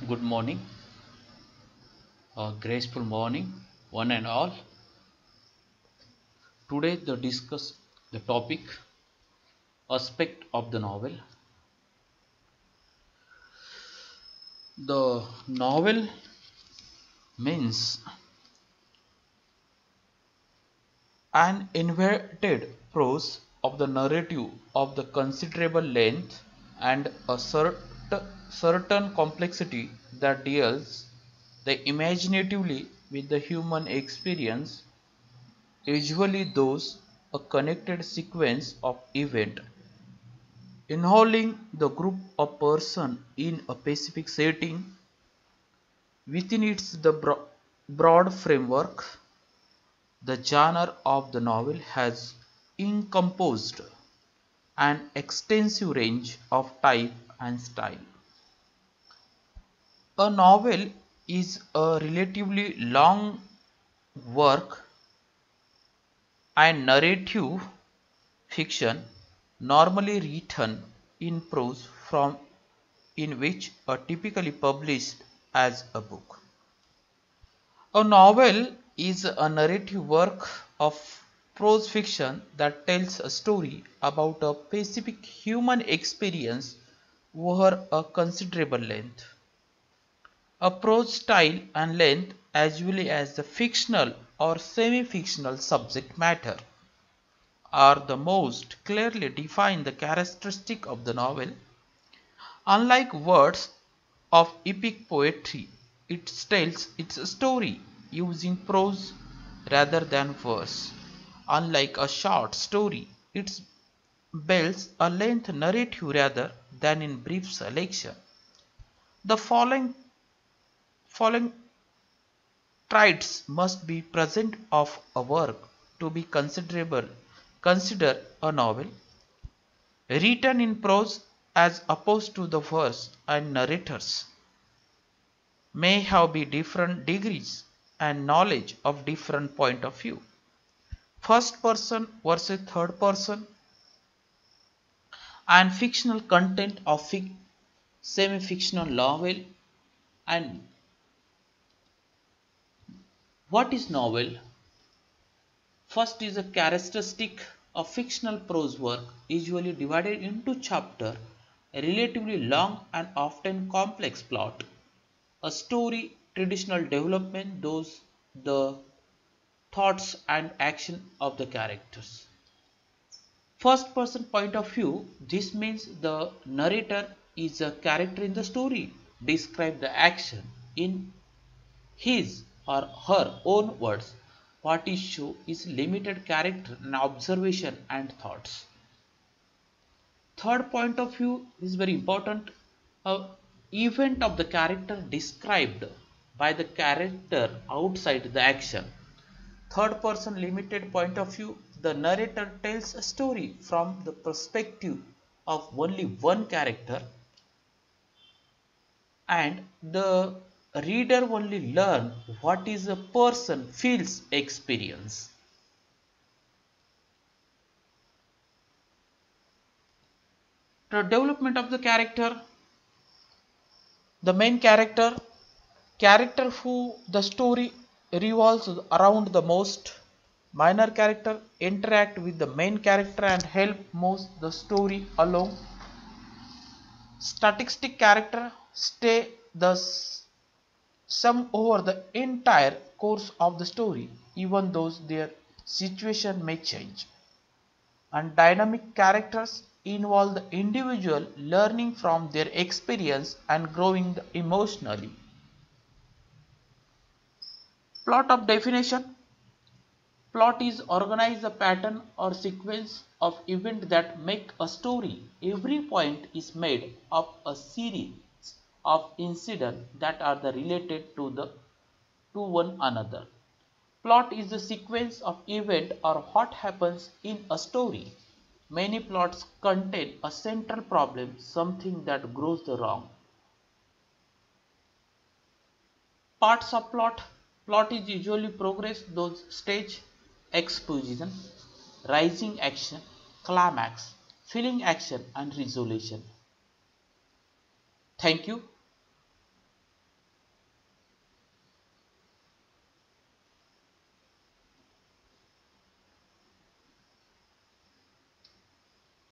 Good morning, a graceful morning, one and all. Today, the discuss the topic aspect of the novel. The novel means an inverted prose of the narrative of the considerable length and a certain complexity that deals the imaginatively with the human experience, usually those a connected sequence of event involving the group of person in a specific setting within its the broad framework. The genre of the novel has encompassed an extensive range of type and style. A novel is a relatively long work and narrative fiction normally written in prose from in which are typically published as a book. A novel is a narrative work of prose fiction that tells a story about a specific human experience over a considerable length. A prose style and length, as well as the fictional or semi-fictional subject matter, are the most clearly defined the characteristic of the novel. Unlike words of epic poetry, it tells its story using prose rather than verse. Unlike a short story, it builds a length narrative rather than in brief selection. The following traits must be present of a work to be considered a novel. Written in prose as opposed to the verse and narrators may have be different degrees and knowledge of different point of view. First person versus third person and fictional content of semi-fictional novel. And what is novel? First is a characteristic of fictional prose work usually divided into chapter, a relatively long and often complex plot, a story, traditional development, those the thoughts and action of the characters. First person point of view, this means the narrator is a character in the story, describe the action in his or her own words. What is shown is limited character and observation and thoughts. Third point of view is very important. A event of the character described by the character outside the action. Third person limited point of view, the narrator tells a story from the perspective of only one character and the reader only learn what is a person feels experience. The development of the character, the main character who the story revolves around the most, minor character interact with the main character and help move the story along. Statistic character stay the sum over the entire course of the story, even though their situation may change. And dynamic characters involve the individual learning from their experience and growing emotionally. Plot of definition. Plot is organized a pattern or sequence of events that make a story. Every point is made of a series of incidents that are related to one another. Plot is the sequence of event or what happens in a story. Many plots contain a central problem, something that goes wrong. Parts of plot. Plot is usually progress, those stage, exposition, rising action, climax, filling action and resolution. Thank you.